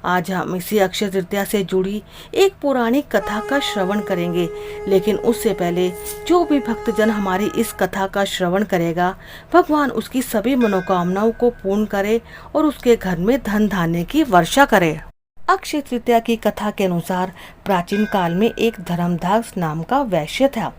आज हम इसी अक्षय तृतीया से जुड़ी एक पुरानी कथा का श्रवण करेंगे, लेकिन उससे पहले जो भी भक्तजन हमारी इस कथा का श्रवण करेगा, भगवान उसकी सभी मनोकामनाओं को पूर्ण करे और उसके घर में धन धान्य की वर्षा करे। अक्षय तृतीया की कथा के अनुसार प्राचीन काल में एक धर्मदास नाम का वैश्य था।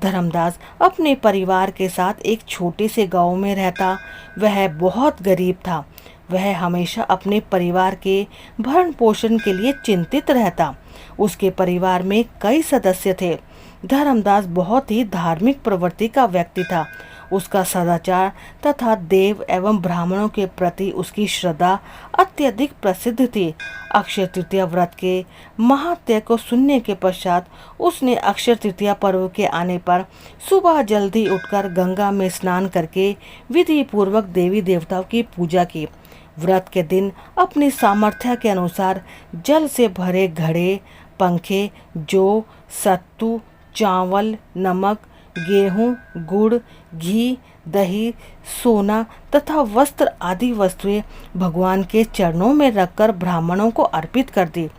धर्मदास अपने परिवार के साथ एक छोटे से गांव में रहता। वह बहुत गरीब था। वह हमेशा अपने परिवार के भरण पोषण के लिए चिंतित रहता। उसके परिवार में कई सदस्य थे। धर्मदास बहुत ही धार्मिक प्रवृत्ति का व्यक्ति था। उसका सदाचार तथा देव एवं ब्राह्मणों के प्रति उसकी श्रद्धा अत्यधिक प्रसिद्ध थी। अक्षय तृतीया व्रत के महात्म्य को सुनने के पश्चात उसने अक्षय तृतीया पर्व के आने पर सुबह जल्दी उठकर गंगा में स्नान करके विधि पूर्वक देवी देवताओं की पूजा की। व्रत के दिन अपनी सामर्थ्य के अनुसार जल से भरे घड़े, पंखे, जौ, सत्तू, चावल, नमक, गेहूं, गुड़, घी, दही, सोना तथा वस्त्र आदि वस्तुएं भगवान के चरणों में रखकर ब्राह्मणों को अर्पित कर दी।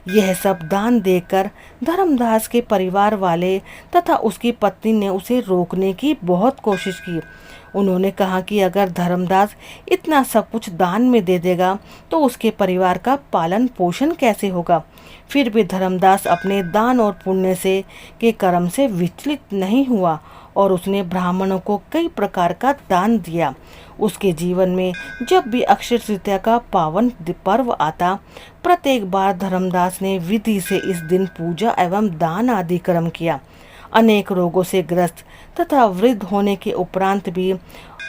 यह सब दान देकर धर्मदास के परिवार वाले तथा उसकी पत्नी ने उसे रोकने की बहुत कोशिश की। उन्होंने कहा कि अगर धर्मदास इतना सब कुछ दान में दे देगा तो उसके परिवार का पालन पोषण कैसे होगा। फिर भी धर्मदास अपने दान और पुण्य से के कर्म से विचलित नहीं हुआ और उसने ब्राह्मणों को कई प्रकार का दान दिया। उसके जीवन में जब भी अक्षय तृतीया का पावन पर्व आता, प्रत्येक बार धर्मदास ने विधि से इस दिन पूजा एवं दान आदि कर्म किया। अनेक रोगों से ग्रस्त तथा वृद्ध होने के उपरांत भी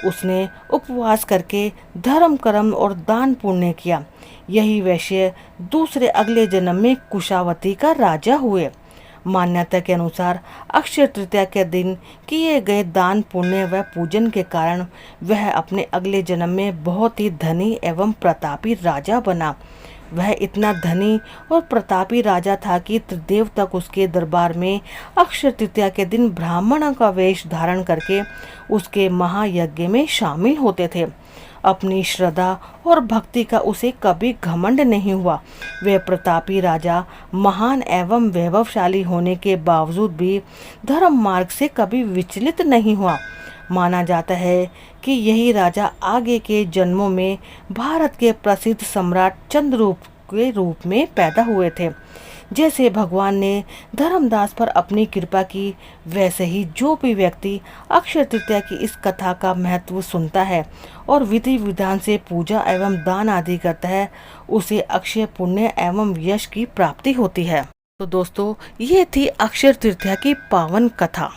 उसने उपवास करके धर्म कर्म और दान पुण्य किया। यही वैश्य दूसरे अगले जन्म में कुशावती का राजा हुए। मान्यता के अनुसार अक्षय तृतीया के दिन किए गए दान पुण्य व पूजन के कारण वह अपने अगले जन्म में बहुत ही धनी एवं प्रतापी राजा बना। वह इतना धनी और प्रतापी राजा था कि त्रिदेव तक उसके दरबार में अक्षय तृतीया के दिन ब्राह्मणों का वेश धारण करके उसके महायज्ञ में शामिल होते थे। अपनी श्रद्धा और भक्ति का उसे कभी घमंड नहीं हुआ। वह प्रतापी राजा महान एवं वैभवशाली होने के बावजूद भी धर्म मार्ग से कभी विचलित नहीं हुआ। माना जाता है कि यही राजा आगे के जन्मों में भारत के प्रसिद्ध सम्राट चंद्रगुप्त के रूप में पैदा हुए थे। जैसे भगवान ने धर्मदास पर अपनी कृपा की, वैसे ही जो भी व्यक्ति अक्षय तृतीया की इस कथा का महत्व सुनता है और विधि विधान से पूजा एवं दान आदि करता है, उसे अक्षय पुण्य एवं यश की प्राप्ति होती है। तो दोस्तों, ये थी अक्षय तृतीया की पावन कथा।